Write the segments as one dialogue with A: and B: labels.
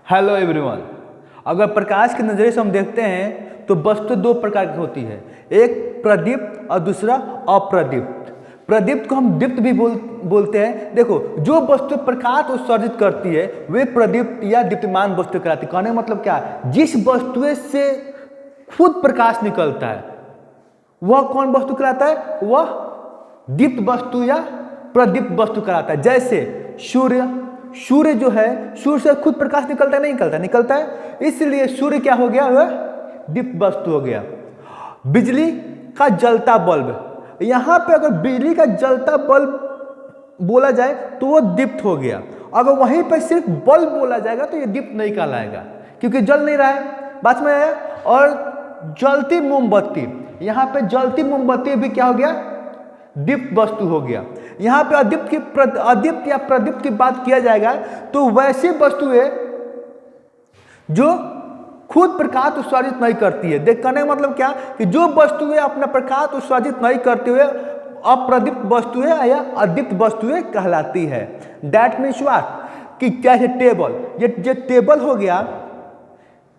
A: Hello everyone. अगर प्रकाश के नज़रिए से हम देखते हैं तो वस्तु दो प्रकार की होती है, एक प्रदीप्त और दूसरा अप्रदीप्त। प्रदीप्त को हम दीप्त भी बोलते हैं। देखो, जो वस्तु प्रकाश उत्सर्जित करती है वे प्रदीप्त या दीप्तिमान वस्तु कहलाती है। कहने का मतलब क्या है, जिस वस्तु से खुद प्रकाश निकलता है वह कौन वस्तु कहलाता है, वह दीप्त वस्तु या प्रदीप्त वस्तु कहलाता है। जैसे सूर्य जो है, सूर्य से खुद प्रकाश निकलता है, नहीं निकलता, निकलता है, इसलिए सूर्य क्या हो गया, वह दीप्त वस्तु हो गया। बिजली का जलता बल्ब, यहाँ पे अगर बिजली का जलता बल्ब बोला जाए तो वो दीप्त हो गया। अगर वहीं पर सिर्फ बल्ब बोला जाएगा तो ये दीप्त नहीं कहलाएगा, क्योंकि जल नहीं रहा है। बात में आया। और जलती मोमबत्ती, यहाँ पे जलती मोमबत्ती भी क्या हो गया, दीप्त वस्तु हो गया। यहाँ पे अदीप्त या प्रदीप्त की बात किया जाएगा तो वैसी वस्तुएं जो खुद प्रकाश उत्सर्जित नहीं करती है। देख, कहने का मतलब क्या कि जो वस्तुएं अपना प्रकाश उत्सर्जित नहीं करते हुए अप्रदीप्त वस्तुएं या अदीप्त वस्तुएं कहलाती है। दैट मीन्स व्हाट, कि क्या है टेबल, ये टेबल हो गया,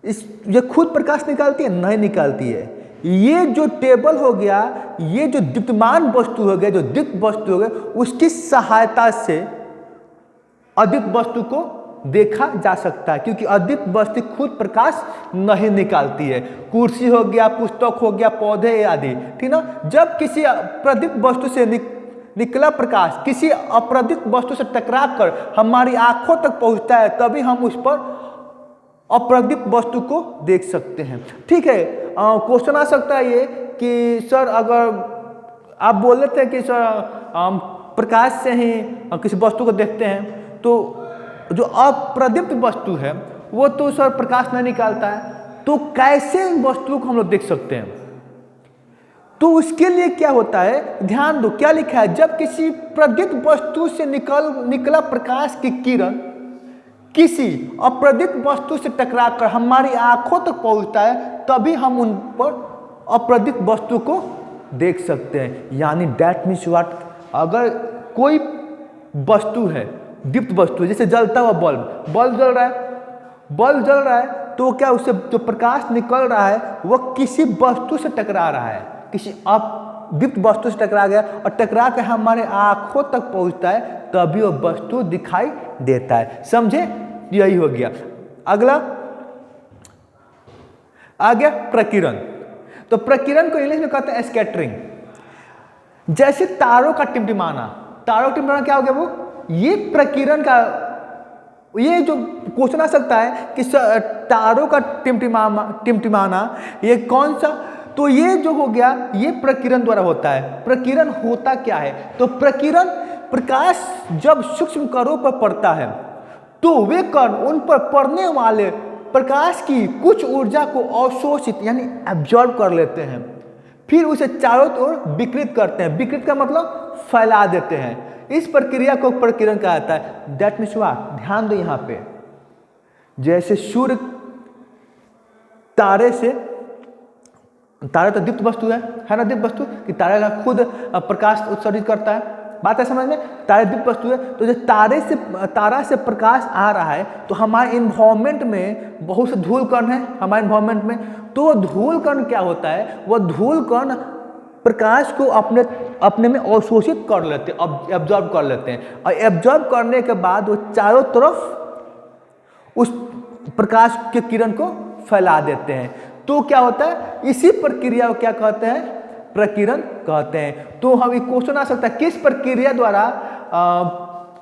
A: ये खुद प्रकाश निकालती है, नहीं निकालती है। ये जो टेबल हो गया, ये जो दीप्तमान वस्तु हो गया, जो दीप्त वस्तु हो गया, उसकी सहायता से अदीप्त वस्तु को देखा जा सकता है, क्योंकि अदीप्त वस्तु खुद प्रकाश नहीं निकालती है। कुर्सी हो गया, पुस्तक हो गया, पौधे आदि, ठीक ना। जब किसी प्रदीप्त वस्तु से निकला प्रकाश किसी अप्रदीप्त वस्तु से टकरा कर हमारी आंखों तक पहुंचता है, तभी हम उस पर अप्रदीप्त वस्तु को देख सकते हैं। ठीक है, क्वेश्चन आ सकता है ये कि सर, अगर आप बोल लेते हैं कि सर प्रकाश से ही किसी वस्तु को देखते हैं, तो जो अप्रदीप्त वस्तु है वो तो सर प्रकाश नहीं निकालता है, तो कैसे वस्तु को हम लोग देख सकते हैं? तो उसके लिए क्या होता है, ध्यान दो क्या लिखा है। जब किसी प्रदीप्त वस्तु से निकला प्रकाश की किरण किसी अप्रदीप्त वस्तु से टकराकर हमारी आंखों तक पहुंचता है, तभी हम उन पर अप्रदीप्त वस्तु को देख सकते हैं। यानी दैट मीन्स व्हाट, अगर कोई वस्तु है दीप्त वस्तु, जैसे जलता हुआ बल्ब जल रहा है, तो क्या उससे जो प्रकाश निकल रहा है वह किसी वस्तु से टकरा रहा है, किसी दीप्त वस्तु से टकरा गया और टकरा कर हमारे आंखों तक पहुंचता है, तभी वह वस्तु दिखाई देता है। समझे? यही हो गया। अगला आ गया प्रकीर्णन। तो प्रकीर्णन को इंग्लिश में कहते हैं स्कैटरिंग। जैसे तारों का टिमटिमाना क्या हो गया, वो ये प्रकीर्णन का, ये जो क्वेश्चन आ सकता है कि तारों का टिमटिमाना ये कौन सा, तो ये जो हो गया ये प्रकीर्णन द्वारा होता है। प्रकीर्णन होता क्या है, तो प्रकीर्णन प्रकाश जब सूक्ष्म कणों पर पड़ता है तो वे कण उन पर पड़ने वाले प्रकाश की कुछ ऊर्जा को अवशोषित यानी एब्जॉर्ब कर लेते हैं, फिर उसे चारों ओर विकृत करते हैं। विकृत का मतलब फैला देते हैं। इस प्रक्रिया को प्रकीर्णन कहा जाता है। दैट मीन्स व्हाट, ध्यान दो यहाँ पे, जैसे सूर्य तारे तो दीप्त वस्तु है ना, दीप्त वस्तु कि तारे का खुद प्रकाश उत्सर्जित करता है। बात है समझ में? तारे दीप्त वस्तु है, तो जब तारा से प्रकाश आ रहा है तो हमारे इन्वायरमेंट में बहुत से धूल कण है हमारे इन्वायरमेंट में, तो धूल कण क्या होता है, वह धूल कण प्रकाश को अपने में अवशोषित कर लेते हैं, एब्जॉर्ब कर लेते हैं, और एब्जॉर्ब करने के बाद वो चारों तरफ उस प्रकाश के किरण को फैला देते हैं। तो क्या होता है, इसी प्रक्रिया को क्या कहते हैं, प्रकीर्णन कहते हैं। तो हम एक क्वेश्चन आ सकता है, किस प्रक्रिया द्वारा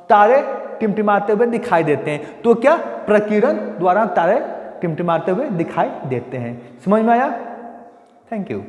A: तारे टिमटिमाते हुए दिखाई देते हैं, तो क्या प्रकीर्णन द्वारा तारे टिमटिमाते हुए दिखाई देते हैं। समझ में आया? Thank you.